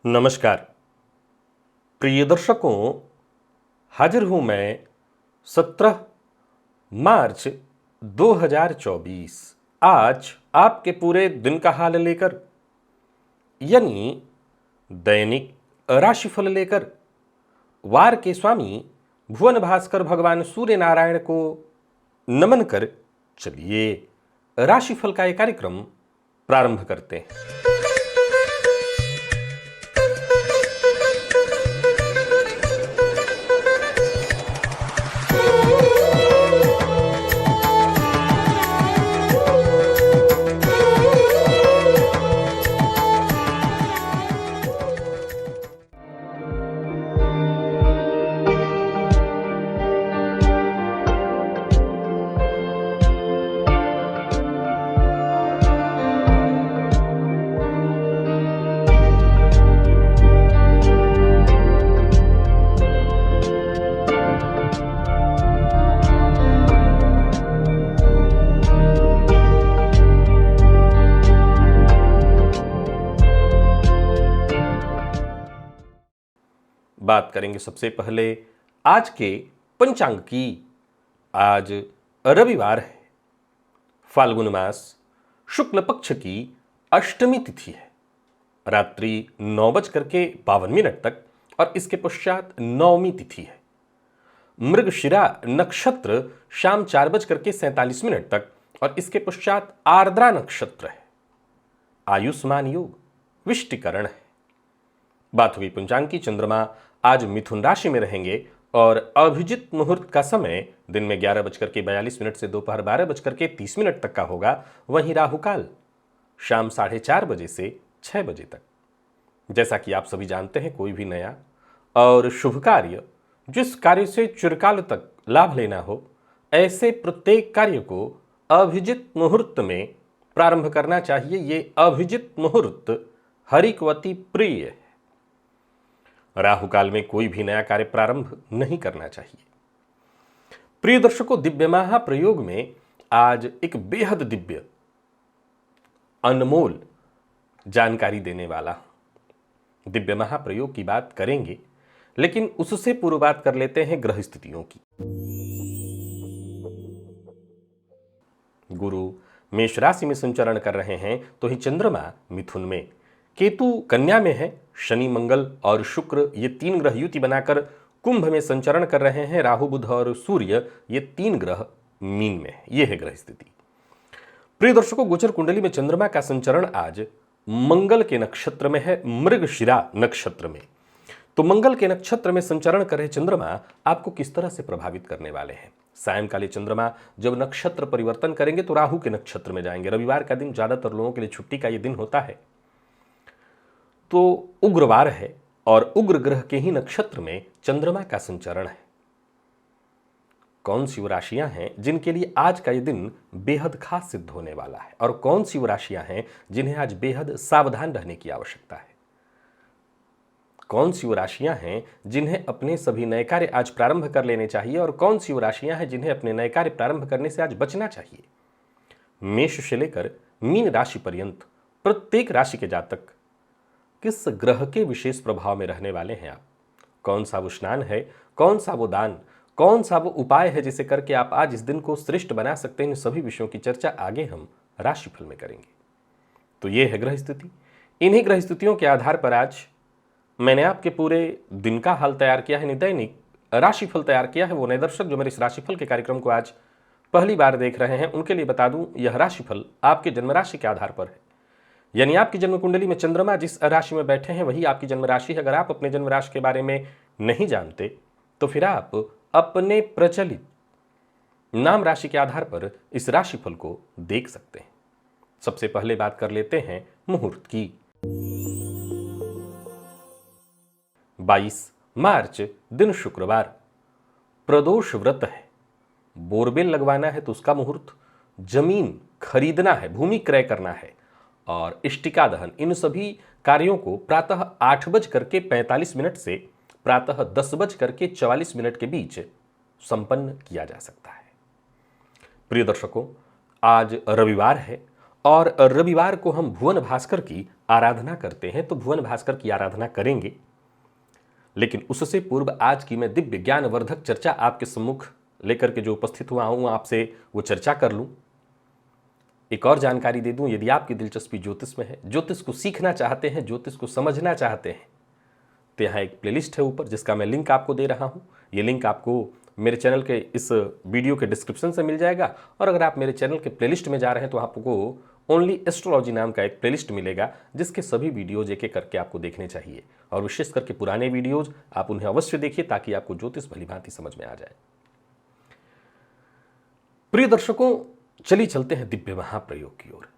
नमस्कार प्रिय दर्शकों, हाजिर हूं मैं 17 मार्च 2024 आज आपके पूरे दिन का हाल लेकर, यानी दैनिक राशिफल लेकर वार के स्वामी भुवन भास्कर भगवान सूर्य नारायण को नमन कर चलिए राशिफल का एक कार्यक्रम प्रारंभ करते हैं। बात करेंगे सबसे पहले आज के पंचांग की। आज रविवार है, फाल्गुन मास शुक्ल पक्ष की अष्टमी तिथि है। रात्रि 9:52 तक और इसके पश्चात नवमी तिथि है। मृगशिरा नक्षत्र शाम 4:47 तक और इसके पश्चात आर्द्रा नक्षत्र है। आयुष्मान योग विष्टिकरण है। बात हुई पंचांग की। चंद्रमा आज मिथुन राशि में रहेंगे और अभिजित मुहूर्त का समय दिन में 11:42 से दोपहर 12:30 तक का होगा। वहीं राहुकाल शाम 4:30 बजे से 6 बजे तक। जैसा कि आप सभी जानते हैं, कोई भी नया और शुभ कार्य, जिस कार्य से चिरकाल तक लाभ लेना हो, ऐसे प्रत्येक कार्य को अभिजित मुहूर्त में प्रारंभ करना चाहिए। ये अभिजित मुहूर्त हरिकवती प्रिय है। राहु काल में कोई भी नया कार्य प्रारंभ नहीं करना चाहिए। प्रिय दर्शकों, दिव्य महाप्रयोग में आज एक बेहद दिव्य अनमोल जानकारी देने वाला दिव्य महाप्रयोग की बात करेंगे, लेकिन उससे पूर्व बात कर लेते हैं ग्रह स्थितियों की। गुरु मेष राशि में संचरण कर रहे हैं, तो ही चंद्रमा मिथुन में, केतु कन्या में है, शनि मंगल और शुक्र ये 3 ग्रह युति बनाकर कुंभ में संचरण कर रहे हैं। राहु बुध और सूर्य ये 3 ग्रह मीन में है। ये है ग्रह स्थिति। प्रिय दर्शकों, गोचर कुंडली में चंद्रमा का संचरण आज मंगल के नक्षत्र में है, मृगशिरा नक्षत्र में। तो मंगल के नक्षत्र में संचरण कर रहे चंद्रमा आपको किस तरह से प्रभावित करने वाले हैं? सायंकालीन चंद्रमा जब नक्षत्र परिवर्तन करेंगे तो राहु के नक्षत्र में जाएंगे। रविवार का दिन ज्यादातर लोगों के लिए छुट्टी का ये दिन होता है, तो उग्रवार है और उग्र ग्रह के ही नक्षत्र में चंद्रमा का संचरण है। कौन सी वो राशियां हैं जिनके लिए आज का ये दिन बेहद खास सिद्ध होने वाला है, और कौन सी वो राशियां हैं जिन्हें आज बेहद सावधान रहने की आवश्यकता है? कौन सी वो राशियां हैं जिन्हें अपने सभी नए कार्य आज प्रारंभ कर लेने चाहिए, और कौन सी वो राशियां हैं जिन्हें अपने नए कार्य प्रारंभ करने से आज बचना चाहिए? मेष से लेकर मीन राशि पर्यंत प्रत्येक राशि के जातक किस ग्रह के विशेष प्रभाव में रहने वाले हैं आप? कौन सा वो स्नान है, कौन सा वो दान, कौन सा वो उपाय है जिसे करके आप आज इस दिन को श्रेष्ठ बना सकते हैं? इन सभी विषयों की चर्चा आगे हम राशिफल में करेंगे। तो ये है ग्रह स्थिति। इन्हीं ग्रह स्थितियों के आधार पर आज मैंने आपके पूरे दिन का हाल तैयार किया है, दैनिक राशिफल तैयार किया है। वो नए दर्शक जो मेरे इस राशिफल के कार्यक्रम को आज पहली बार देख रहे हैं, उनके लिए बता दूं, यह राशिफल आपके जन्म राशि के आधार पर है। यानी आपकी जन्म कुंडली में चंद्रमा जिस राशि में बैठे हैं वही आपकी जन्म राशि है। अगर आप अपने जन्म राशि के बारे में नहीं जानते तो फिर आप अपने प्रचलित नाम राशि के आधार पर इस राशिफल को देख सकते हैं। सबसे पहले बात कर लेते हैं मुहूर्त की। 22 मार्च दिन शुक्रवार, प्रदोष व्रत है। बोरवेल लगवाना है तो उसका मुहूर्त, जमीन खरीदना है, भूमि क्रय करना है, और इष्टिका दहन, इन सभी कार्यों को प्रातः 8:45 से प्रातः 10:44 के बीच संपन्न किया जा सकता है। प्रिय दर्शकों, आज रविवार है और रविवार को हम भुवन भास्कर की आराधना करते हैं, तो भुवन भास्कर की आराधना करेंगे। लेकिन उससे पूर्व आज की मैं दिव्य ज्ञानवर्धक चर्चा आपके सम्मुख लेकर के जो उपस्थित हुआ हूं, आपसे वो चर्चा कर लूं। एक और जानकारी दे दूं, यदि आपकी दिलचस्पी ज्योतिष में है, ज्योतिष को सीखना चाहते हैं, ज्योतिष को समझना चाहते हैं, तो यहाँ एक प्लेलिस्ट है ऊपर जिसका मैं लिंक आपको दे रहा हूँ। ये लिंक आपको मेरे चैनल के इस वीडियो के डिस्क्रिप्शन से मिल जाएगा। और अगर आप मेरे चैनल के प्लेलिस्ट में जा रहे हैं तो आपको ओनली एस्ट्रोलॉजी नाम का एक प्लेलिस्ट मिलेगा, जिसके सभी वीडियोज एक एक करके आपको देखने चाहिए। और विशेष करके पुराने वीडियोज आप उन्हें अवश्य देखिए, ताकि आपको ज्योतिष भली भांति समझ में आ जाए। प्रिय दर्शकों, चलिए चलते हैं दिव्य महाप्रयोग की ओर।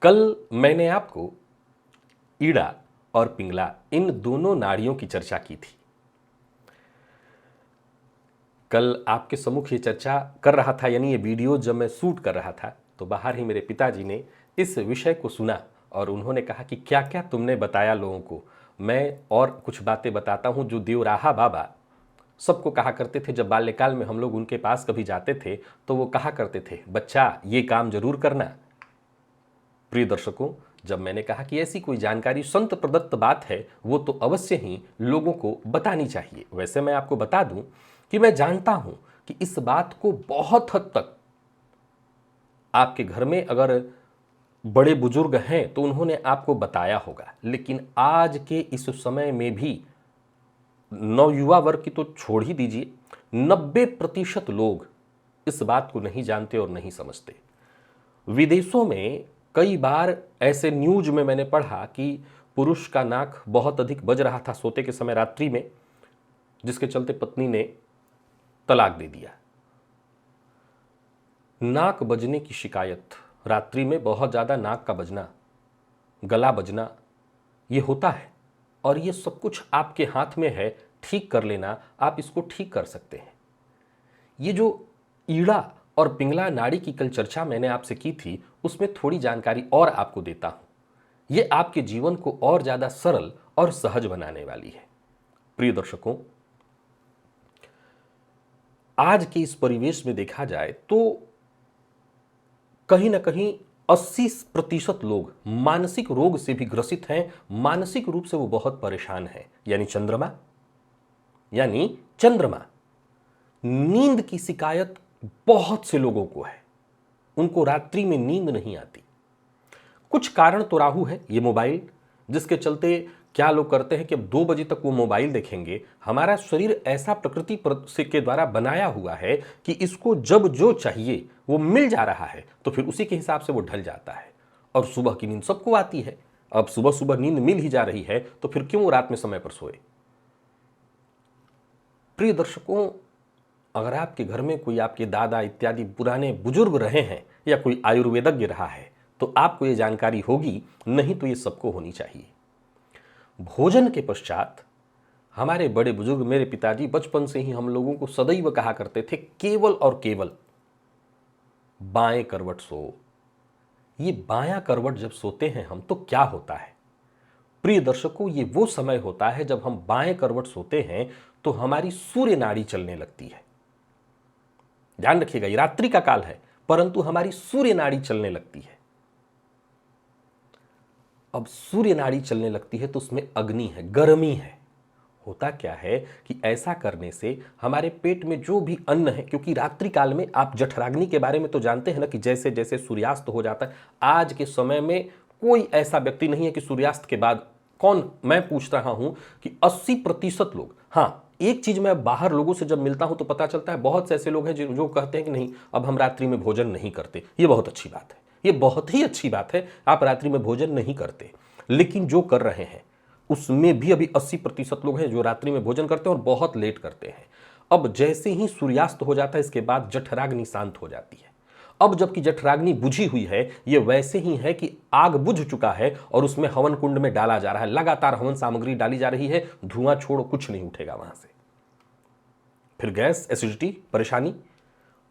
कल मैंने आपको ईड़ा और पिंगला, इन दोनों नाड़ियों की चर्चा की थी। कल आपके सम्मुख ये चर्चा कर रहा था, यानी ये वीडियो जब मैं शूट कर रहा था, तो बाहर ही मेरे पिताजी ने इस विषय को सुना और उन्होंने कहा कि क्या क्या तुमने बताया लोगों को। मैं और कुछ बातें बताता हूँ जो देवराहा बाबा सबको कहा करते थे। जब बाल्यकाल में हम लोग उनके पास कभी जाते थे तो वो कहा करते थे, बच्चा ये काम जरूर करना। प्रिय दर्शकों, जब मैंने कहा कि ऐसी कोई जानकारी संत प्रदत्त बात है, वो तो अवश्य ही लोगों को बतानी चाहिए। वैसे मैं आपको बता दूं कि मैं जानता हूं कि इस बात को बहुत हद तक आपके घर में अगर बड़े बुजुर्ग हैं तो उन्होंने आपको बताया होगा, लेकिन आज के इस समय में भी नवयुवा वर्ग की तो छोड़ ही दीजिए, 90% लोग इस बात को नहीं जानते और नहीं समझते। विदेशों में कई बार ऐसे न्यूज में मैंने पढ़ा कि पुरुष का नाक बहुत अधिक बज रहा था सोते के समय रात्रि में, जिसके चलते पत्नी ने तलाक दे दिया। नाक बजने की शिकायत, रात्रि में बहुत ज़्यादा नाक का बजना, गला बजना, ये होता है और ये सब कुछ आपके हाथ में है। ठीक कर लेना, आप इसको ठीक कर सकते हैं। ये जो ईड़ा और पिंगला नाड़ी की कल चर्चा मैंने आपसे की थी, उसमें थोड़ी जानकारी और आपको देता हूं। ये आपके जीवन को और ज़्यादा सरल और सहज बनाने वाली है। प्रिय दर्शकों, आज के इस परिवेश में देखा जाए तो कहीं ना कहीं 80% लोग मानसिक रोग से भी ग्रसित हैं, मानसिक रूप से वो बहुत परेशान हैं। यानी चंद्रमा, नींद की शिकायत बहुत से लोगों को है, उनको रात्रि में नींद नहीं आती। कुछ कारण तो राहु है, ये मोबाइल, जिसके चलते क्या लोग करते हैं कि अब 2 बजे तक वो मोबाइल देखेंगे। हमारा शरीर ऐसा प्रकृति के द्वारा बनाया हुआ है कि इसको जब जो चाहिए वो मिल जा रहा है, तो फिर उसी के हिसाब से वो ढल जाता है। और सुबह की नींद सबको आती है, अब सुबह सुबह नींद मिल ही जा रही है, तो फिर क्यों रात में समय पर सोए। प्रिय दर्शकों, अगर आपके घर में कोई आपके दादा इत्यादि पुराने बुजुर्ग रहे हैं या कोई आयुर्वेदज्ञ रहा है तो आपको ये जानकारी होगी, नहीं तो ये सबको होनी चाहिए। भोजन के पश्चात हमारे बड़े बुजुर्ग, मेरे पिताजी, बचपन से ही हम लोगों को सदैव कहा करते थे, केवल और केवल बाएं करवट सो। ये बायां करवट जब सोते हैं हम, तो क्या होता है प्रिय दर्शकों, ये वो समय होता है जब हम बाएं करवट सोते हैं तो हमारी सूर्य नाड़ी चलने लगती है। ध्यान रखिएगा, ये रात्रि का काल है, परंतु हमारी सूर्य नाड़ी चलने लगती है। अब सूर्य नाड़ी चलने लगती है तो उसमें अग्नि है, गर्मी है। होता क्या है कि ऐसा करने से हमारे पेट में जो भी अन्न है, क्योंकि रात्रि काल में आप जठराग्नि के बारे में तो जानते हैं ना कि जैसे जैसे सूर्यास्त हो जाता है, आज के समय में कोई ऐसा व्यक्ति नहीं है कि सूर्यास्त के बाद, कौन, मैं पूछ रहा हूं कि 80% लोग, हाँ, एक चीज मैं बाहर लोगों से जब मिलता हूं तो पता चलता है, बहुत से ऐसे लोग हैं जो कहते हैं कि नहीं, अब हम रात्रि में भोजन नहीं करते। ये बहुत अच्छी बात है, ये बहुत ही अच्छी बात है, आप रात्रि में भोजन नहीं करते। लेकिन जो कर रहे हैं उसमें भी अभी 80% लोग हैं जो रात्रि में भोजन करते हैं और बहुत लेट करते हैं। अब जैसे ही सूर्यास्त हो जाता है, इसके बाद जठराग्नि शांत हो जाती है। अब जबकि जठराग्नि बुझी हुई है, ये वैसे ही है कि आग बुझ चुका है और उसमें हवन कुंड में डाला जा रहा है, लगातार हवन सामग्री डाली जा रही है, धुआं छोड़ो कुछ नहीं उठेगा वहां से। फिर गैस, एसिडिटी, परेशानी,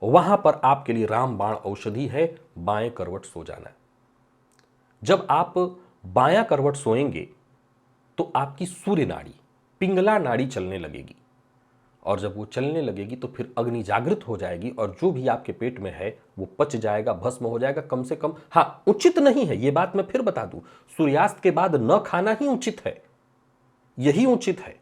वहां पर आपके लिए रामबाण औषधि है, बाएं करवट सो जाना। जब आप बायां करवट सोएंगे तो आपकी सूर्य नाड़ी, पिंगला नाड़ी चलने लगेगी और जब वो चलने लगेगी तो फिर अग्नि जागृत हो जाएगी और जो भी आपके पेट में है वो पच जाएगा, भस्म हो जाएगा। कम से कम, हाँ, उचित नहीं है, ये बात मैं फिर बता दूं, सूर्यास्त के बाद न खाना ही उचित है, यही उचित है,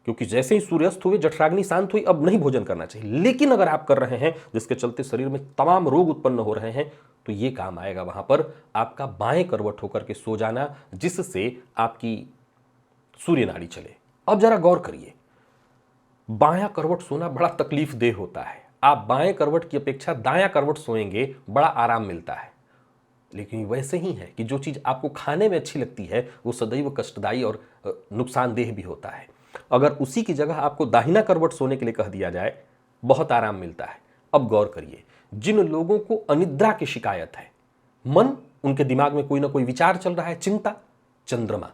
क्योंकि जैसे ही सूर्यास्त हुए, जठराग्नि शांत हुई, अब नहीं भोजन करना चाहिए। लेकिन अगर आप कर रहे हैं जिसके चलते शरीर में तमाम रोग उत्पन्न हो रहे हैं, तो ये काम आएगा वहां पर आपका बाएं करवट होकर के सो जाना, जिससे आपकी सूर्य नाड़ी चले। अब जरा गौर करिए, बायां करवट सोना बड़ा तकलीफ देह होता है। आप बाएं करवट की अपेक्षा दायां करवट सोएंगे, बड़ा आराम मिलता है। लेकिन वैसे ही है कि जो चीज आपको खाने में अच्छी लगती है वो सदैव कष्टदायी और नुकसानदेह भी होता है। अगर उसी की जगह आपको दाहिना करवट सोने के लिए कह दिया जाए, बहुत आराम मिलता है। अब गौर करिए, जिन लोगों को अनिद्रा की शिकायत है, मन, उनके दिमाग में कोई ना कोई विचार चल रहा है, चिंता, चंद्रमा।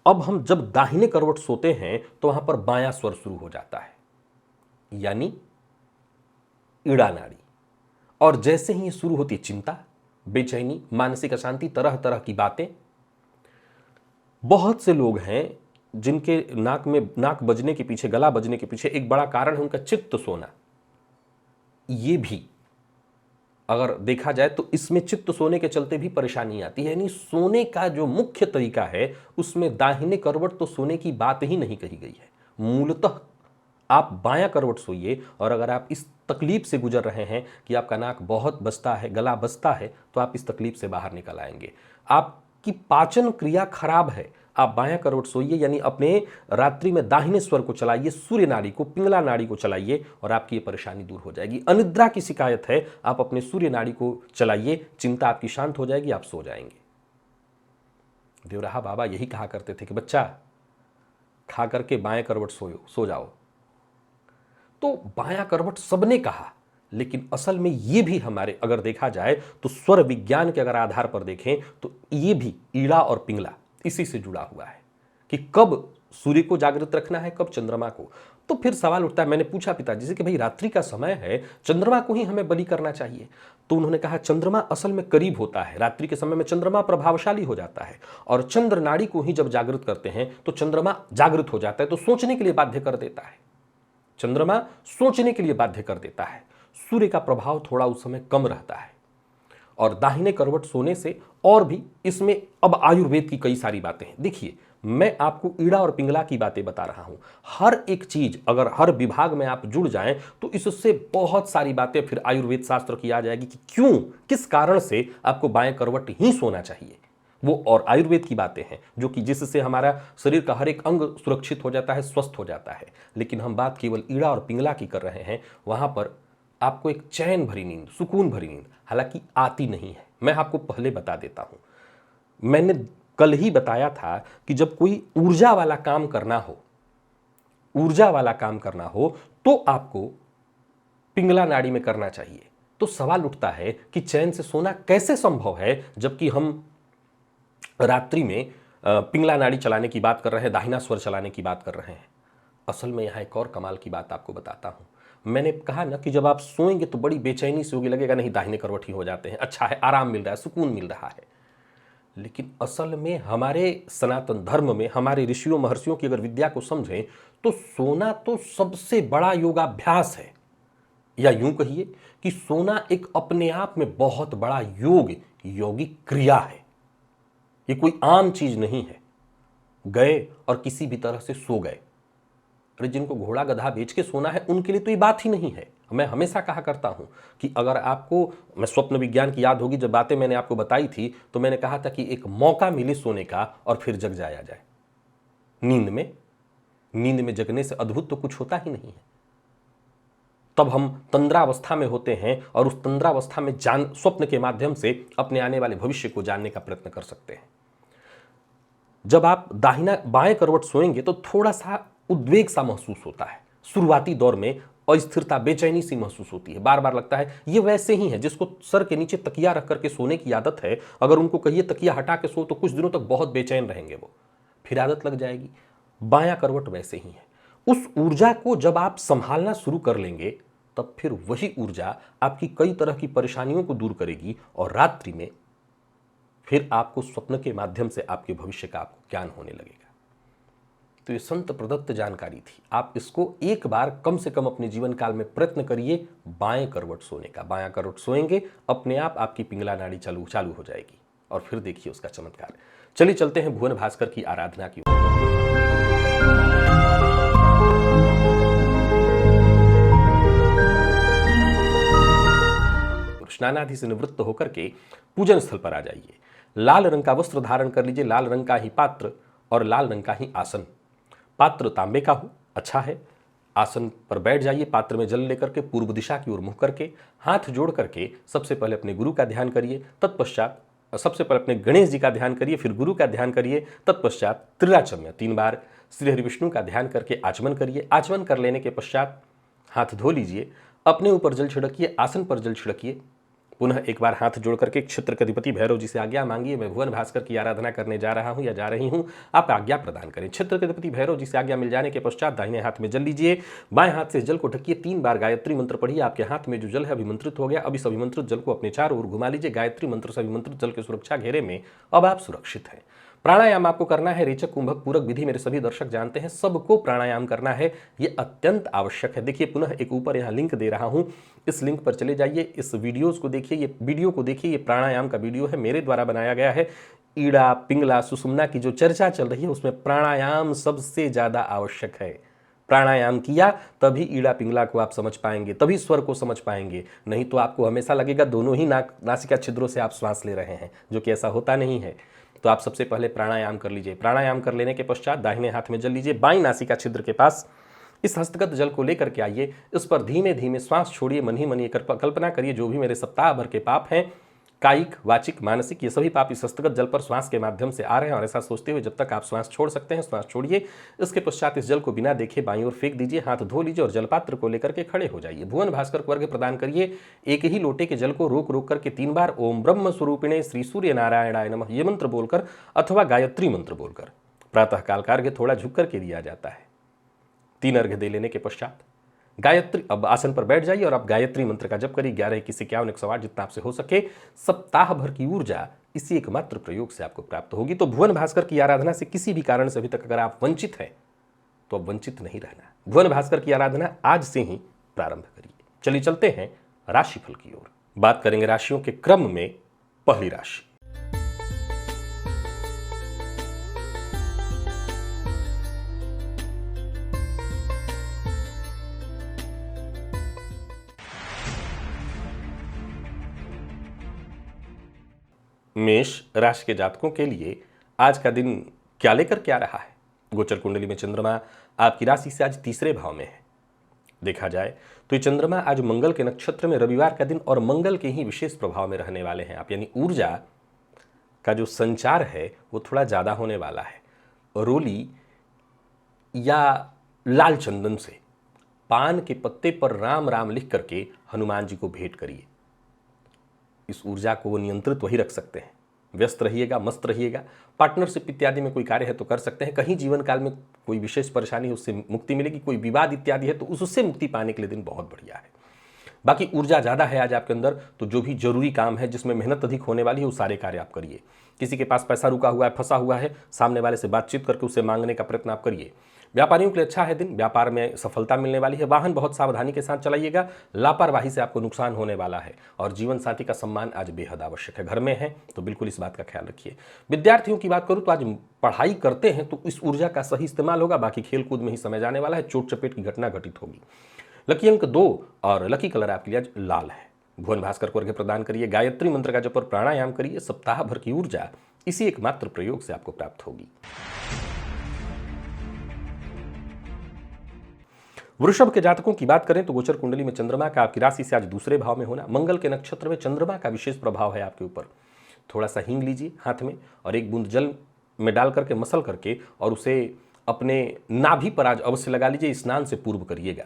अब हम जब दाहिने करवट सोते हैं तो वहां पर बायां स्वर शुरू हो जाता है, यानी ईड़ा नाड़ी। और जैसे ही ये शुरू होती है चिंता, बेचैनी, मानसिक अशांति, तरह तरह की बातें। बहुत से लोग हैं जिनके नाक बजने के पीछे, गला बजने के पीछे एक बड़ा कारण है उनका चित्त सोना। ये भी अगर देखा जाए तो इसमें चित्त सोने के चलते भी परेशानी आती है। यानी सोने का जो मुख्य तरीका है उसमें दाहिने करवट तो सोने की बात ही नहीं कही गई है। मूलतः आप बायां करवट सोइए, और अगर आप इस तकलीफ से गुजर रहे हैं कि आपका नाक बहुत बजता है, गला बजता है, तो आप इस तकलीफ से बाहर निकल आएंगे। आपकी पाचन क्रिया खराब है, आप बायां करवट सोइए, यानी अपने रात्रि में दाहिने स्वर को चलाइए, सूर्य नाड़ी को, पिंगला नाड़ी को चलाइए, और आपकी ये परेशानी दूर हो जाएगी। अनिद्रा की शिकायत है, आप अपने सूर्य नाड़ी को चलाइए, चिंता आपकी शांत हो जाएगी, आप सो जाएंगे। देवराहा बाबा यही कहा करते थे कि बच्चा, खा करके बाएं करवट सो जाओ। तो बायां करवट सबने कहा, लेकिन असल में ये भी हमारे, अगर देखा जाए तो स्वर विज्ञान के अगर आधार पर देखें तो ये भी ईड़ा और पिंगला इसी से जुड़ा हुआ है कि कब सूर्य को जागृत रखना है, कब चंद्रमा को। तो फिर सवाल उठता है, मैंने पूछा पिताजी से कि भाई रात्रि का समय है, चंद्रमा को ही हमें बलि करना चाहिए। तो उन्होंने कहा चंद्रमा असल में करीब होता है, रात्रि के समय में चंद्रमा प्रभावशाली हो जाता है, और चंद्र नाड़ी को ही जब जागृत करते हैं तो चंद्रमा जागृत हो जाता है, तो सोचने के लिए बाध्य कर देता है। चंद्रमा सोचने के लिए बाध्य कर देता है, सूर्य का प्रभाव थोड़ा उस समय कम रहता है। और दाहिने करवट सोने से, और भी इसमें अब आयुर्वेद की कई सारी बातें हैं। देखिए, मैं आपको ईड़ा और पिंगला की बातें बता रहा हूं। हर एक चीज अगर हर विभाग में आप जुड़ जाएं तो इससे बहुत सारी बातें फिर आयुर्वेद शास्त्र की आ जाएगी कि क्यों, किस कारण से आपको बाएं करवट ही सोना चाहिए। वो और आयुर्वेद की बातें हैं जो कि जिससे हमारा शरीर का हर एक अंग सुरक्षित हो जाता है, स्वस्थ हो जाता है। लेकिन हम बात केवल ईड़ा और पिंगला की कर रहे हैं। वहां पर आपको एक चैन भरी नींद, सुकून भरी नींद हालांकि आती नहीं है। मैं आपको पहले बता देता हूं, मैंने कल ही बताया था कि जब कोई ऊर्जा वाला काम करना हो, ऊर्जा वाला काम करना हो तो आपको पिंगला नाड़ी में करना चाहिए। तो सवाल उठता है कि चैन से सोना कैसे संभव है जबकि हम रात्रि में पिंगला नाड़ी चलाने की बात कर रहे हैं, दाहिना स्वर चलाने की बात कर रहे हैं। असल में यहां एक और कमाल की बात आपको बताता हूं। मैंने कहा ना कि जब आप सोएंगे तो बड़ी बेचैनी से होगी, लगेगा नहीं दाहिने करवट ही हो जाते हैं, अच्छा है, आराम मिल रहा है, सुकून मिल रहा है। लेकिन असल में हमारे सनातन धर्म में, हमारे ऋषियों महर्षियों की अगर विद्या को समझें तो सोना तो सबसे बड़ा योगाभ्यास है, या यूं कहिए कि सोना एक अपने आप में बहुत बड़ा योग, यौगिक क्रिया है। ये कोई आम चीज नहीं है, गए और किसी भी तरह से सो गए। अरे जिनको घोड़ा गधा बेच के सोना है उनके लिए तो ये बात ही नहीं है। मैं हमेशा कहा करता हूं कि अगर आपको, मैं स्वप्न विज्ञान की याद होगी, जब बातें मैंने आपको बताई थी तो मैंने कहा था कि एक मौका मिले सोने का और फिर जग जाया जाए। नींद में जगने से अद्भुत तो कुछ होता ही नहीं है। तब हम तंद्रावस्था में होते हैं और उस तंद्रावस्था में स्वप्न के माध्यम से अपने आने वाले भविष्य को जानने का प्रयत्न कर सकते हैं। जब आप बाएं करवट सोएंगे तो थोड़ा सा उद्वेग सा महसूस होता है, शुरुआती दौर में अस्थिरता, बेचैनी सी महसूस होती है, बार बार लगता है। ये वैसे ही है जिसको सर के नीचे तकिया रख करके सोने की आदत है, अगर उनको कहिए तकिया हटा के सो तो कुछ दिनों तक बहुत बेचैन रहेंगे, वो फिर आदत लग जाएगी। बायां करवट वैसे ही है। उस ऊर्जा को जब आप संभालना शुरू कर लेंगे तब फिर वही ऊर्जा आपकी कई तरह की परेशानियों को दूर करेगी, और रात्रि में फिर आपको स्वप्न के माध्यम से आपके भविष्य का आपको ज्ञान होने लगेगा। तो ये संत प्रदत्त जानकारी थी। आप इसको एक बार कम से कम अपने जीवन काल में प्रयत्न करिए, बाएं करवट सोने का। बायां करवट सोएंगे, अपने आप आपकी पिंगला नाड़ी चालू हो जाएगी और फिर देखिए उसका चमत्कार। चलिए चलते हैं भुवन भास्कर की आराधना की ओर। स्नान आदि से निवृत्त होकर के पूजन स्थल पर आ जाइए। लाल रंग का वस्त्र धारण कर लीजिए, लाल रंग का ही पात्र और लाल रंग का ही आसन। पात्र तांबे का हो, अच्छा है। आसन पर बैठ जाइए, पात्र में जल लेकर के पूर्व दिशा की ओर मुंह करके हाथ जोड़ करके सबसे पहले अपने गुरु का ध्यान करिए, तत्पश्चात सबसे पहले अपने गणेश जी का ध्यान करिए, फिर गुरु का ध्यान करिए, तत्पश्चात त्रिराचम्य 3 बार श्री हरि विष्णु का ध्यान करके आचमन करिए। आचमन कर लेने के पश्चात हाथ धो लीजिए, अपने ऊपर जल छिड़किए, आसन पर जल छिड़किए। पुनः एक बार हाथ जोड़ करके क्षेत्र के अधिपति भैरव जी से आज्ञा मांगिए, मैं भुवन भास्कर की आराधना करने जा रहा हूं या जा रही हूं, आप आज्ञा प्रदान करें। क्षेत्र के अधिपति भैरव जी से आज्ञा मिल जाने के पश्चात दाहिने हाथ में जल लीजिए, बाएं हाथ से जल को ढकिए, 3 बार गायत्री मंत्र पढ़िए। आपके हाथ में जो जल है अभिमंत्रित हो गया। अब इस अभिमंत्रित जल को अपने चारों ओर घुमा लीजिए। गायत्री मंत्र से अभिमंत्रित जल के सुरक्षा घेरे में अब आप सुरक्षित हैं। प्राणायाम आपको करना है। रेचक कुंभक पूरक विधि मेरे सभी दर्शक जानते हैं, सबको प्राणायाम करना है, ये अत्यंत आवश्यक है। देखिए पुनः एक ऊपर यहाँ लिंक दे रहा हूं, इस लिंक पर चले जाइए, इस वीडियोस को देखिए, ये वीडियो को देखिए, ये प्राणायाम का वीडियो है, मेरे द्वारा बनाया गया है। ईड़ा पिंगला सुषुम्ना की जो चर्चा चल रही है उसमें प्राणायाम सबसे ज्यादा आवश्यक है। प्राणायाम किया तभी ईड़ा पिंगला को आप समझ पाएंगे, तभी स्वर को समझ पाएंगे, नहीं तो आपको हमेशा लगेगा दोनों ही नासिका छिद्रों से आप श्वास ले रहे हैं, जो कि ऐसा होता नहीं है। तो आप सबसे पहले प्राणायाम कर लीजिए। प्राणायाम कर लेने के पश्चात दाहिने हाथ में जल लीजिए, बाईं नासिका छिद्र के पास इस हस्तगत जल को लेकर के आइए, इस पर धीमे धीमे श्वास छोड़िए, मन ही मन कल्पना करिए जो भी मेरे सप्ताह भर के पाप हैं, कायिक वाचिक मानसिक, ये सभी पाप इस हस्तगत जल पर श्वास के माध्यम से आ रहे हैं। और ऐसा सोचते हुए जब तक आप श्वास छोड़ सकते हैं श्वास छोड़िए। इसके पश्चात इस जल को बिना देखे बाईं ओर फेंक दीजिए, हाथ धो लीजिए और जलपात्र को लेकर के खड़े हो जाइए। भुवन भास्कर को अर्घ्य प्रदान करिए। एक ही लोटे के जल को रोक रोक करके 3 बार ओम ब्रह्म स्वरूपिणे श्री सूर्य नारायणाय नमः ये मंत्र बोलकर अथवा गायत्री मंत्र बोलकर प्रातः काल का अर्घ्य थोड़ा झुक करके दिया जाता है। 3 अर्घ्य दे लेने के पश्चात गायत्री, अब आसन पर बैठ जाइए और आप गायत्री मंत्र का जप करिए। 11 21 51 108 जितना आपसे हो सके। सप्ताह भर की ऊर्जा इसी एकमात्र प्रयोग से आपको प्राप्त होगी। तो भुवन भास्कर की आराधना से किसी भी कारण से अभी तक अगर आप वंचित हैं तो अब वंचित नहीं रहना। भुवन भास्कर की आराधना आज से ही प्रारंभ करिए। चलिए चलते हैं राशिफल की ओर। बात करेंगे राशियों के क्रम में। पहली राशि मेष राशि के जातकों के लिए आज का दिन क्या लेकर क्या रहा है। गोचर कुंडली में चंद्रमा आपकी राशि से आज 3रे भाव में है। देखा जाए तो ये चंद्रमा आज मंगल के नक्षत्र में, रविवार का दिन, और मंगल के ही विशेष प्रभाव में रहने वाले हैं आप, यानी ऊर्जा का जो संचार है वो थोड़ा ज्यादा होने वाला है। रोली या लाल चंदन से पान के पत्ते पर राम राम लिख करके हनुमान जी को भेंट करिए। इस ऊर्जा को वो नियंत्रित वही रख सकते हैं। व्यस्त रहिएगा, मस्त रहिएगा। पार्टनरशिप इत्यादि में कोई कार्य है तो कर सकते हैं। कहीं जीवन काल में कोई विशेष परेशानी है उससे मुक्ति मिलेगी। कोई विवाद इत्यादि है तो उससे मुक्ति पाने के लिए दिन बहुत बढ़िया है। बाकी ऊर्जा ज़्यादा है आज आपके अंदर, तो जो भी जरूरी काम है जिसमें मेहनत अधिक होने वाली है वो सारे कार्य आप करिए। किसी के पास पैसा रुका हुआ है, फंसा हुआ है, सामने वाले से बातचीत करके उसे मांगने का प्रयत्न आप करिए। व्यापारियों के लिए अच्छा है दिन, व्यापार में सफलता मिलने वाली है। वाहन बहुत सावधानी के साथ चलाइएगा, लापरवाही से आपको नुकसान होने वाला है। और जीवन साथी का सम्मान आज बेहद आवश्यक है। घर में है तो बिल्कुल इस बात का ख्याल रखिए। विद्यार्थियों की बात करूं तो आज पढ़ाई करते हैं तो इस ऊर्जा का सही इस्तेमाल होगा। बाकी खेलकूद में ही समय जाने वाला है, चोट चपेट की घटना घटित होगी। लकी अंक 2 और लकी कलर आपके लिए आज लाल है। भुवन भास्कर को अर्घ्य प्रदान करिए, गायत्री मंत्र का जप और प्राणायाम करिए। सप्ताह भर की ऊर्जा इसी एकमात्र प्रयोग से आपको प्राप्त होगी। वृषभ के जातकों की बात करें तो गोचर कुंडली में चंद्रमा का आपकी राशि से आज 2रे भाव में होना, मंगल के नक्षत्र में चंद्रमा का विशेष प्रभाव है आपके ऊपर। थोड़ा सा हींग लीजिए हाथ में और 1 बूंद जल में डाल करके मसल करके और उसे अपने नाभि पर आज अवश्य लगा लीजिए। स्नान से पूर्व करिएगा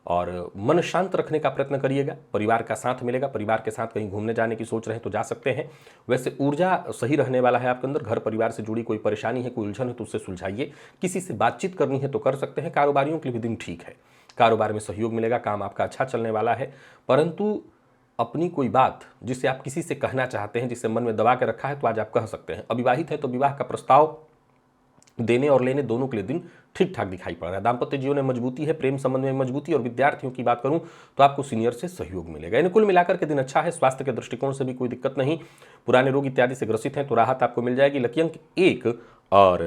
और मन शांत रखने का प्रयत्न करिएगा। परिवार का साथ मिलेगा, परिवार के साथ कहीं घूमने जाने की सोच रहे हैं तो जा सकते हैं। वैसे ऊर्जा सही रहने वाला है आपके अंदर। घर परिवार से जुड़ी कोई परेशानी है, कोई उलझन है तो उससे सुलझाइए। किसी से बातचीत करनी है तो कर सकते हैं। कारोबारियों के लिए भी दिन ठीक है, कारोबार में सहयोग मिलेगा, काम आपका अच्छा चलने वाला है। परंतु अपनी कोई बात जिसे आप किसी से कहना चाहते हैं, जिसे मन में दबा के रखा है, तो आज आप कह सकते हैं। अविवाहित है तो विवाह का प्रस्ताव देने और लेने दोनों के लिए दिन ठीक ठाक दिखाई पड़ रहा है। दाम्पत्य जीवन में मजबूती है, प्रेम संबंध में मजबूती, और विद्यार्थियों की बात करूं तो आपको सीनियर से सहयोग मिलेगा। यानी कुल मिलाकर के दिन अच्छा है। स्वास्थ्य के दृष्टिकोण से भी कोई दिक्कत नहीं, पुराने रोग इत्यादि से ग्रसित हैं तो राहत आपको मिल जाएगी। लकी अंक 1 और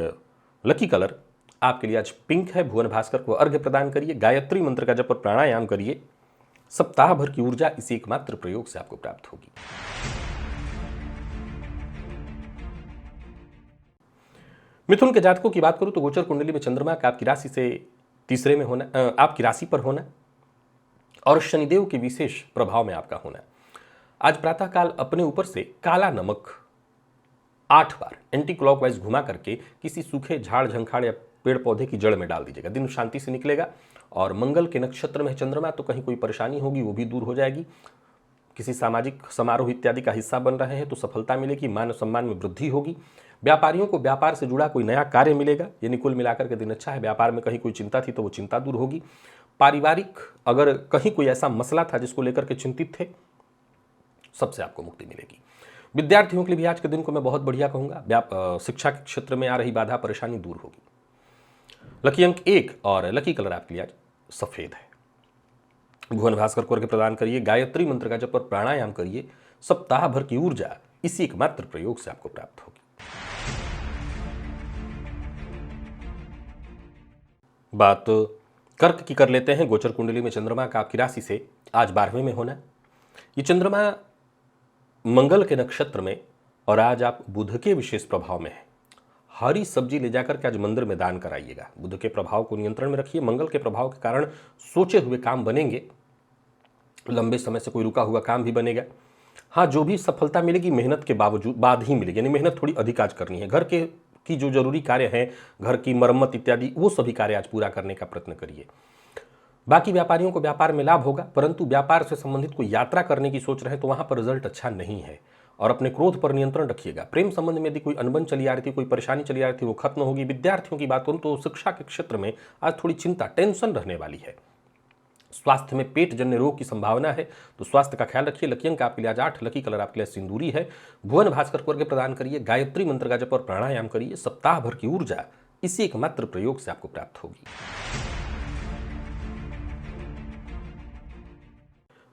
लकी कलर आपके लिए आज पिंक है। भुवन भास्कर को अर्घ्य प्रदान करिए, गायत्री मंत्र का जप और प्राणायाम करिए। सप्ताह भर की ऊर्जा इसी एकमात्र प्रयोग से आपको प्राप्त होगी। मिथुन के जातकों की बात करूं तो गोचर कुंडली में चंद्रमा का आपकी राशि से तीसरे में होना, आपकी राशि पर होना और शनिदेव के विशेष प्रभाव में आपका होना। आज प्रातःकाल अपने ऊपर से काला नमक 8 बार एंटी क्लॉकवाइज घुमा करके किसी सूखे झाड़ झंखाड़ या पेड़ पौधे की जड़ में डाल दीजिएगा। दिन शांति से निकलेगा। और मंगल के नक्षत्र में है चंद्रमा, तो कहीं कोई परेशानी होगी वो भी दूर हो जाएगी। किसी सामाजिक समारोह इत्यादि का हिस्सा बन रहे हैं तो सफलता मिलेगी, मान सम्मान में वृद्धि होगी। व्यापारियों को व्यापार से जुड़ा कोई नया कार्य मिलेगा। यानी कुल मिलाकर के दिन अच्छा है। व्यापार में कहीं कोई चिंता थी तो वो चिंता दूर होगी। पारिवारिक अगर कहीं कोई ऐसा मसला था जिसको लेकर के चिंतित थे, सबसे आपको मुक्ति मिलेगी। विद्यार्थियों के लिए भी आज के दिन को मैं बहुत बढ़िया कहूंगा। शिक्षा के क्षेत्र में आ रही बाधा परेशानी दूर होगी। लकी अंक 1 और लकी कलर आपके लिए आज सफेद है। भुवन भास्कर को अर्घ्य प्रदान करिए, गायत्री मंत्र का जप और प्राणायाम करिए। सप्ताह भर की ऊर्जा इसी एकमात्र प्रयोग से आपको प्राप्त होगी। बात कर्क की कर लेते हैं। गोचर कुंडली में चंद्रमा का आपकी राशि से आज 12वें में होना। ये चंद्रमा मंगल के नक्षत्र में और आज आप बुध के विशेष प्रभाव में है। हरी सब्जी ले जाकर के आज मंदिर में दान कराइएगा। बुध के प्रभाव को नियंत्रण में रखिए। मंगल के प्रभाव के कारण सोचे हुए काम बनेंगे। लंबे समय से कोई रुका हुआ काम भी बनेगा। हाँ, जो भी सफलता मिलेगी मेहनत के बाद ही मिलेगी। यानी मेहनत थोड़ी अधिक आज करनी है। घर के की जो जरूरी कार्य हैं, घर की मरम्मत इत्यादि, वो सभी कार्य आज पूरा करने का प्रयत्न करिए। बाकी व्यापारियों को व्यापार में लाभ होगा, परंतु व्यापार से संबंधित कोई यात्रा करने की सोच रहे हैं तो वहां पर रिजल्ट अच्छा नहीं है। और अपने क्रोध पर नियंत्रण रखिएगा। प्रेम संबंध में यदि कोई अनबन चली आ रही थी, कोई परेशानी चली आ रही थी, वो खत्म होगी। विद्यार्थियों की बात करूं तो शिक्षा के क्षेत्र में आज थोड़ी चिंता, टेंशन रहने वाली है। स्वास्थ्य में पेट जन्य रोग की संभावना है, तो स्वास्थ्य का ख्याल रखिए। लकी अंक आपके लिए आज 8, लकी कलर आपके लिए सिंदूरी है। भुवन भास्कर को अर्घ्य प्रदान करिए, गायत्री मंत्र का जप और प्राणायाम करिए। सप्ताह भर की ऊर्जा इसी एकमात्र प्रयोग से आपको प्राप्त होगी।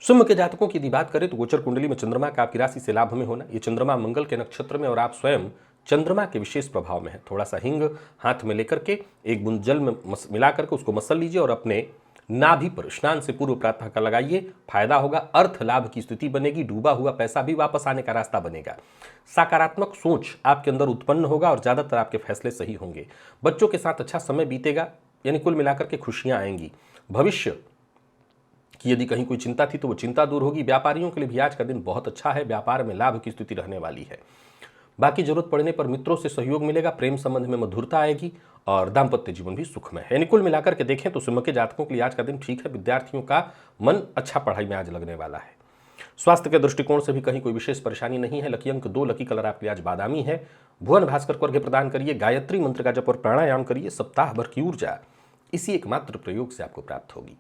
सिंह के जातकों की यदि बात करें तो गोचर कुंडली में चंद्रमा का आपकी राशि से लाभ में होना। ये चंद्रमा मंगल के नक्षत्र में और आप स्वयं चंद्रमा के विशेष प्रभाव में है। थोड़ा सा हिंग हाथ में लेकर के एक बूंद जल में मिला करके उसको मसल लीजिए और अपने नाभि पर स्नान से पूर्व प्रातः का लगाइए। फायदा होगा, अर्थ लाभ की स्थिति बनेगी। डूबा हुआ पैसा भी वापस आने का रास्ता बनेगा। सकारात्मक सोच आपके अंदर उत्पन्न होगा और ज्यादातर आपके फैसले सही होंगे। बच्चों के साथ अच्छा समय बीतेगा। यानी कुल मिलाकर के खुशियां आएंगी। भविष्य कि यदि कहीं कोई चिंता थी तो वो चिंता दूर होगी। व्यापारियों के लिए भी आज का दिन बहुत अच्छा है। व्यापार में लाभ की स्थिति रहने वाली है। बाकी जरूरत पड़ने पर मित्रों से सहयोग मिलेगा। प्रेम संबंध में मधुरता आएगी और दाम्पत्य जीवन भी सुखमय है। यानी कुल मिलाकर के देखें तो सिंह के जातकों के लिए आज का दिन ठीक है। विद्यार्थियों का मन अच्छा पढ़ाई में आज लगने वाला है। स्वास्थ्य के दृष्टिकोण से भी कहीं कोई विशेष परेशानी नहीं है। लकी अंक 2, लकी कलर आपके लिए आज बादामी है। भुवन भास्कर को अर्घ्य प्रदान करिए, गायत्री मंत्र का जप और प्राणायाम करिए। सप्ताह भर की ऊर्जा इसी एकमात्र प्रयोग से आपको प्राप्त होगी।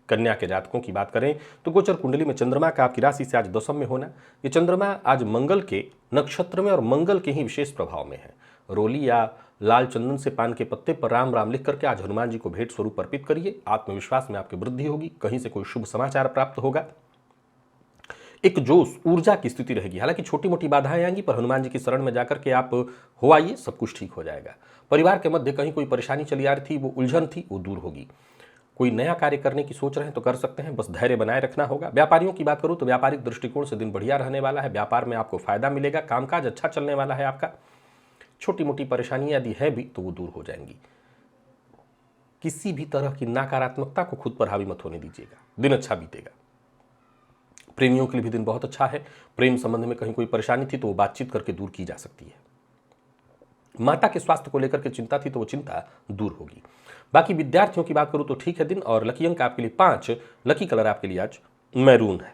कन्या के जातकों की बात करें तो गोचर कुंडली में चंद्रमा का आपकी राशि से आज 10वें में होना। ये चंद्रमा आज मंगल के नक्षत्र में और मंगल के ही विशेष प्रभाव में है। रोली या लाल चंदन से पान के पत्ते पर राम राम लिख करके आज हनुमान जी को भेंट स्वरूप अर्पित करिए। आत्मविश्वास में आपकी वृद्धि होगी। कहीं से कोई शुभ समाचार प्राप्त होगा। एक जोश, ऊर्जा की स्थिति रहेगी। हालांकि छोटी मोटी बाधाएं आएंगी, पर हनुमान जी की शरण में जाकर के आप हो आइए, सब कुछ ठीक हो जाएगा। परिवार के मध्य कहीं कोई परेशानी चली आ रही थी, वो उलझन थी, वो दूर होगी। कोई नया कार्य करने की सोच रहे हैं तो कर सकते हैं, बस धैर्य बनाए रखना होगा। व्यापारियों की बात करूं तो व्यापारिक दृष्टिकोण से दिन बढ़िया रहने वाला है। व्यापार में आपको फायदा मिलेगा। कामकाज अच्छा चलने वाला है आपका। छोटी मोटी परेशानियां यदि है भी तो वो दूर हो जाएंगी। किसी भी तरह की नकारात्मकता को खुद पर हावी मत होने दीजिएगा। दिन अच्छा बीतेगा। प्रेमियों के लिए भी दिन बहुत अच्छा है। प्रेम संबंध में कहीं कोई परेशानी थी तो वो बातचीत करके दूर की जा सकती है। माता के स्वास्थ्य को लेकर के चिंता थी तो वो चिंता दूर होगी। बाकी विद्यार्थियों की बात करूं तो ठीक है दिन। और लकी अंक आपके लिए 5, लकी कलर आपके लिए आज मैरून है।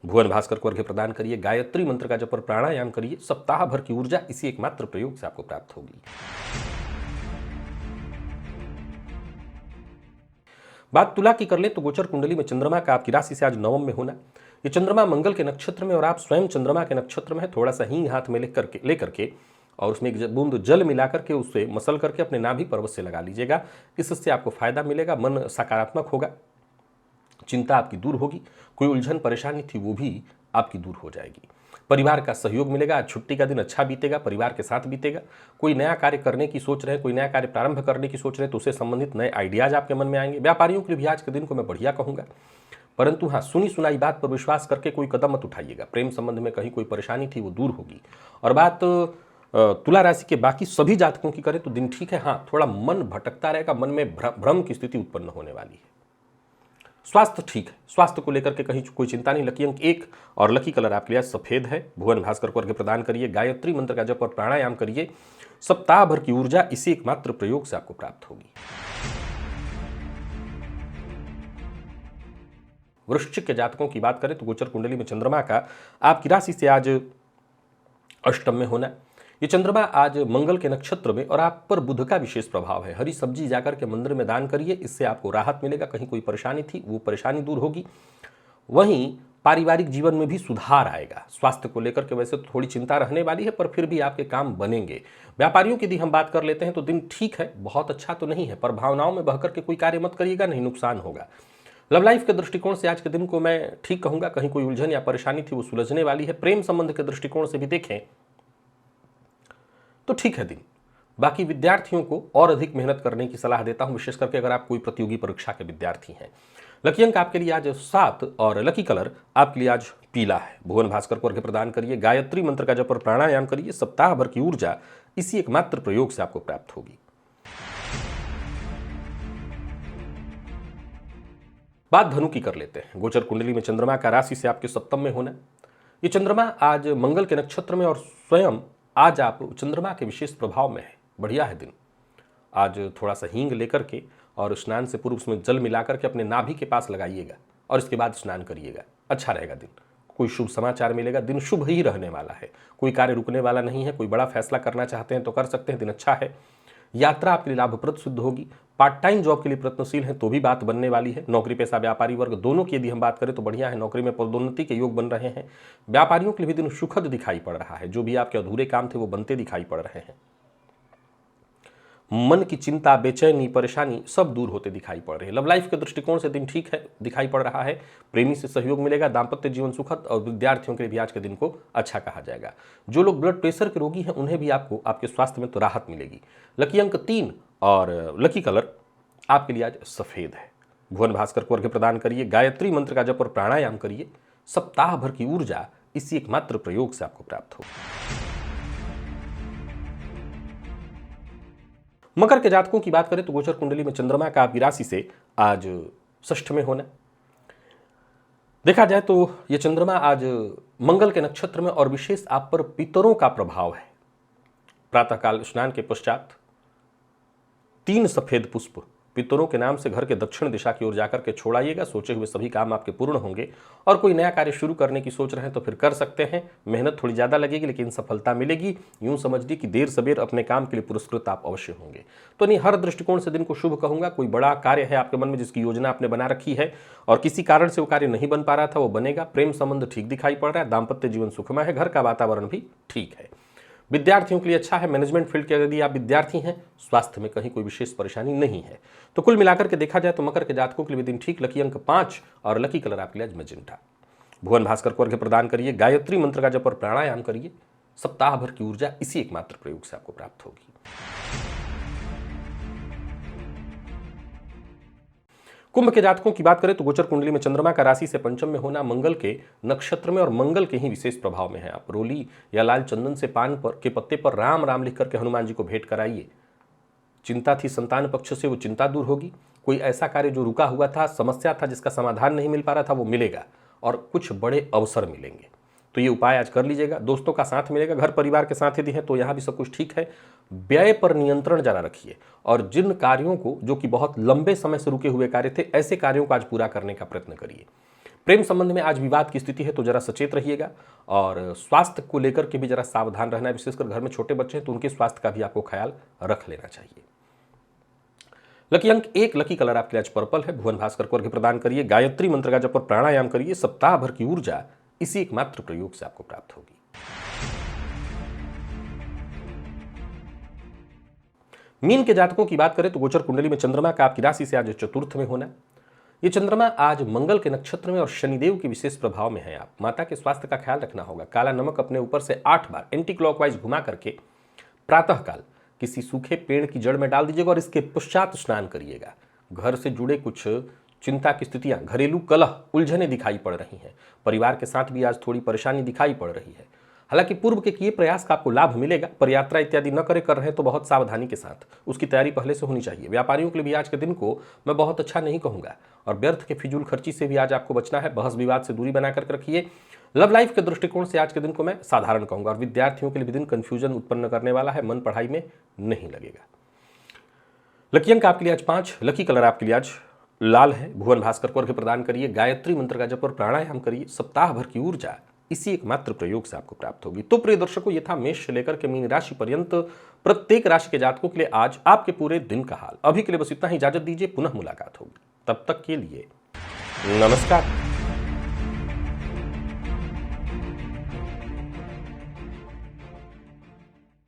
भुवन भास्कर को अर्घ्य प्रदान करिए, गायत्री मंत्र का जप और प्राणायाम करिए। सप्ताह भर की ऊर्जा इसी एकमात्र प्रयोग से आपको प्राप्त होगी। बात तुला की कर ले तो गोचर कुंडली में चंद्रमा का आपकी राशि से आज नवम में होना, ये चंद्रमा मंगल के नक्षत्र में और आप स्वयं चंद्रमा के नक्षत्र में है। थोड़ा सा हींग हाथ में लेकर के और उसमें एक बूंद जल मिला करके उससे मसल करके अपने नाभि पर्वत से लगा लीजिएगा। इससे आपको फायदा मिलेगा, मन सकारात्मक होगा, चिंता आपकी दूर होगी, कोई उलझन परेशानी थी वो भी आपकी दूर हो जाएगी। परिवार का सहयोग मिलेगा, आज छुट्टी का दिन अच्छा बीतेगा, परिवार के साथ बीतेगा। कोई नया कार्य करने की सोच रहे हैं, कोई नया कार्य प्रारंभ करने की सोच रहे हैं तो उससे संबंधित नए आइडियाज आपके मन में आएंगे। व्यापारियों के लिए भी आज के दिन को मैं बढ़िया कहूँगा, परंतु हाँ, सुनी सुनाई बात पर विश्वास करके कोई कदम मत उठाइएगा। प्रेम संबंध में कहीं कोई परेशानी थी वो दूर होगी। और बात तुला राशि के बाकी सभी जातकों की करें तो दिन ठीक है। हाँ, थोड़ा मन भटकता रहेगा, मन में भ्रम की स्थिति उत्पन्न होने वाली है। स्वास्थ्य ठीक है, स्वास्थ्य को लेकर के कहीं कोई चिंता नहीं। लकी अंक 1 और लकी कलर आपके लिए सफेद है। भुवन भास्कर को अर्घ्य प्रदान करिए, गायत्री मंत्र का जप और प्राणायाम करिए। सप्ताह भर की ऊर्जा इसी एकमात्र प्रयोग से आपको प्राप्त होगी। वृश्चिक के जातकों की बात करें तो गोचर कुंडली में चंद्रमा का आपकी राशि से आज अष्टम में होना। ये चंद्रमा आज मंगल के नक्षत्र में और आप पर बुध का विशेष प्रभाव है। हरी सब्जी जाकर के मंदिर में दान करिए, इससे आपको राहत मिलेगा। कहीं कोई परेशानी थी वो परेशानी दूर होगी। वहीं पारिवारिक जीवन में भी सुधार आएगा। स्वास्थ्य को लेकर के वैसे तो थोड़ी चिंता रहने वाली है, पर फिर भी आपके काम बनेंगे। व्यापारियों की यदि हम बात कर लेते हैं तो दिन ठीक है, बहुत अच्छा तो नहीं है, पर भावनाओं में बहकर के कोई कार्य मत करिएगा, नहीं नुकसान होगा। लव लाइफ के दृष्टिकोण से आज के दिन को मैं ठीक कहूंगा, कहीं कोई उलझन या परेशानी थी वो सुलझने वाली है। प्रेम संबंध के दृष्टिकोण से भी देखें तो ठीक है दिन। बाकी विद्यार्थियों को और अधिक मेहनत करने की सलाह देता हूं, विशेष करके अगर आप कोई प्रतियोगी परीक्षा के विद्यार्थी हैं। लकी अंक आपके लिए आज 7 और लकी कलर आपके लिए आज पीला है। भुवन भास्कर को अर्घ्य प्रदान करिए, गायत्री मंत्र का जप और प्राणायाम करिए। सप्ताह भर की ऊर्जा इसी एकमात्र प्रयोग से आपको प्राप्त होगी। बात धनु की कर लेते हैं। गोचर कुंडली में चंद्रमा का राशि से आपके सप्तम में होना। ये चंद्रमा आज मंगल के नक्षत्र में और स्वयं आज आप चंद्रमा के विशेष प्रभाव में है। बढ़िया है दिन। आज थोड़ा सा हींग लेकर के और स्नान से पूर्व उसमें जल मिलाकर के अपने नाभि के पास लगाइएगा और इसके बाद स्नान करिएगा, अच्छा रहेगा दिन। कोई शुभ समाचार मिलेगा, दिन शुभ ही रहने वाला है, कोई कार्य रुकने वाला नहीं है। कोई बड़ा फैसला करना चाहते हैं तो कर सकते हैं, दिन अच्छा है। यात्रा आपके लिए लाभप्रद सिद्ध होगी। पार्ट टाइम जॉब के लिए प्रयत्नशील हैं तो भी बात बनने वाली है। नौकरी पेशा व्यापारी वर्ग दोनों की यदि हम बात करें तो बढ़िया है, नौकरी में पदोन्नति के योग बन रहे हैं। व्यापारियों के लिए भी दिन सुखद दिखाई पड़ रहा है, जो भी आपके अधूरे काम थे वो बनते दिखाई पड़ रहे हैं। मन की चिंता, बेचैनी, परेशानी सब दूर होते दिखाई पड़ रहे हैं। लव लाइफ के दृष्टिकोण से दिन ठीक है, दिखाई पड़ रहा है। प्रेमी से सहयोग मिलेगा, दाम्पत्य जीवन सुखद और विद्यार्थियों के लिए भी आज के दिन को अच्छा कहा जाएगा। जो लोग ब्लड प्रेशर के रोगी हैं उन्हें भी आपको आपके स्वास्थ्य में तो राहत मिलेगी। लकी अंक 3 और लकी कलर आपके लिए आज सफेद है। भुवन भास्कर को अर्घ्य प्रदान करिए, गायत्री मंत्र का जप और प्राणायाम करिए। सप्ताह भर की ऊर्जा इसी एकमात्र प्रयोग से आपको प्राप्त हो। मकर के जातकों की बात करें तो गोचर कुंडली में चंद्रमा का आपकी राशि से आज षष्ठ में होना। देखा जाए तो यह चंद्रमा आज मंगल के नक्षत्र में और विशेष आप पर पितरों का प्रभाव है। प्रातःकाल स्नान के पश्चात 3 सफेद पुष्प पितरों के नाम से घर के दक्षिण दिशा की ओर जाकर के छोड़ाइएगा। सोचे हुए सभी काम आपके पूर्ण होंगे। और कोई नया कार्य शुरू करने की सोच रहे हैं तो फिर कर सकते हैं। मेहनत थोड़ी ज़्यादा लगेगी लेकिन सफलता मिलेगी। यूं समझिए कि देर सवेर अपने काम के लिए पुरस्कृत आप अवश्य होंगे। तो नहीं, हर दृष्टिकोण से दिन को शुभ कहूँगा। कोई बड़ा कार्य है आपके मन में जिसकी योजना आपने बना रखी है और किसी कारण से वो कार्य नहीं बन पा रहा था, वो बनेगा। प्रेम संबंध ठीक दिखाई पड़ रहा है। दाम्पत्य जीवन सुखमय है। घर का वातावरण भी ठीक है। विद्यार्थियों के लिए अच्छा है। मैनेजमेंट फील्ड के यदि आप विद्यार्थी हैं, स्वास्थ्य में कहीं कोई विशेष परेशानी नहीं है। तो कुल मिलाकर के देखा जाए तो मकर के जातकों के लिए दिन ठीक। लकी अंक 5 और लकी कलर आपके लिए आज मैजेंटा। भुवन भास्कर को अर्घ्य प्रदान करिए, गायत्री मंत्र का जप और प्राणायाम करिए। सप्ताह भर की ऊर्जा इसी एकमात्र प्रयोग से आपको प्राप्त होगी। कुंभ के जातकों की बात करें तो गोचर कुंडली में चंद्रमा का राशि से पंचम में होना, मंगल के नक्षत्र में और मंगल के ही विशेष प्रभाव में है। आप रोली या लाल चंदन से पान पर के पत्ते पर राम राम लिख करके हनुमान जी को भेंट कराइए। चिंता थी संतान पक्ष से, वो चिंता दूर होगी। कोई ऐसा कार्य जो रुका हुआ था, समस्या था, जिसका समाधान नहीं मिल पा रहा था, वो मिलेगा और कुछ बड़े अवसर मिलेंगे। तो ये उपाय आज कर लीजिएगा। दोस्तों का साथ मिलेगा। घर परिवार के साथ यदि है तो यहाँ भी सब कुछ ठीक है। व्यय पर नियंत्रण जरा रखिए और जिन कार्यों को, जो कि बहुत लंबे समय से रुके हुए कार्य थे, ऐसे कार्यों को आज पूरा करने का प्रयत्न करिए। प्रेम संबंध में आज विवाद की स्थिति है तो जरा सचेत रहिएगा और स्वास्थ्य को लेकर के भी जरा सावधान रहना है। विशेषकर घर में छोटे बच्चे हैं तो उनके स्वास्थ्य का भी आपको ख्याल रख लेना चाहिए। लकी अंक 1, लकी कलर आपके लिए आज पर्पल है। भुवन भास्कर को अर्घ्य प्रदान करिए, गायत्री मंत्र का जप और प्राणायाम करिए। सप्ताह भर की ऊर्जा इसी एकमात्र प्रयोग से आपको प्राप्त होगी। मीन के जातकों की बात करें तो गोचर कुंडली में चंद्रमा का आपकी राशि से आज चतुर्थ में होना। ये चंद्रमा आज मंगल के नक्षत्र में और शनिदेव के विशेष प्रभाव में है। आप माता के स्वास्थ्य का ख्याल रखना होगा। काला नमक अपने ऊपर से 8 बार एंटी क्लॉकवाइज घुमा करके प्रातःकाल किसी सूखे पेड़ की जड़ में डाल दीजिएगा और इसके पश्चात स्नान करिएगा। घर से जुड़े कुछ चिंता की स्थितियां, घरेलू कलह, उलझने दिखाई पड़ रही हैं। परिवार के साथ भी आज थोड़ी परेशानी दिखाई पड़ रही है। हालांकि पूर्व के किए प्रयास का आपको लाभ मिलेगा। पर यात्रा इत्यादि न कर रहे हैं तो बहुत सावधानी के साथ उसकी तैयारी पहले से होनी चाहिए। व्यापारियों के लिए भी आज के दिन को मैं बहुत अच्छा नहीं कहूँगा और व्यर्थ के फिजूल खर्ची से भी आज आपको बचना है। बहस विवाद से दूरी बना करके रखिए। लव लाइफ के दृष्टिकोण से आज के दिन को मैं साधारण कहूँगा और विद्यार्थियों के लिए भी दिन कन्फ्यूजन उत्पन्न करने वाला है। मन पढ़ाई में नहीं लगेगा। लकी अंक आपके लिए आज 5, लकी कलर आपके लिए आज लाल है। भुवन भास्कर को अर्घ्य प्रदान करिए, गायत्री मंत्र का जप और प्राणायाम करिए। सप्ताह भर की ऊर्जा इसी एकमात्र प्रयोग से आपको प्राप्त होगी। तो प्रिय दर्शकों, ये था मेष से लेकर के मीन राशि पर्यंत प्रत्येक राशि के जातकों के लिए आज आपके पूरे दिन का हाल। अभी के लिए बस इतना ही, इजाजत दीजिए, पुनः मुलाकात होगी। तब तक के लिए नमस्कार।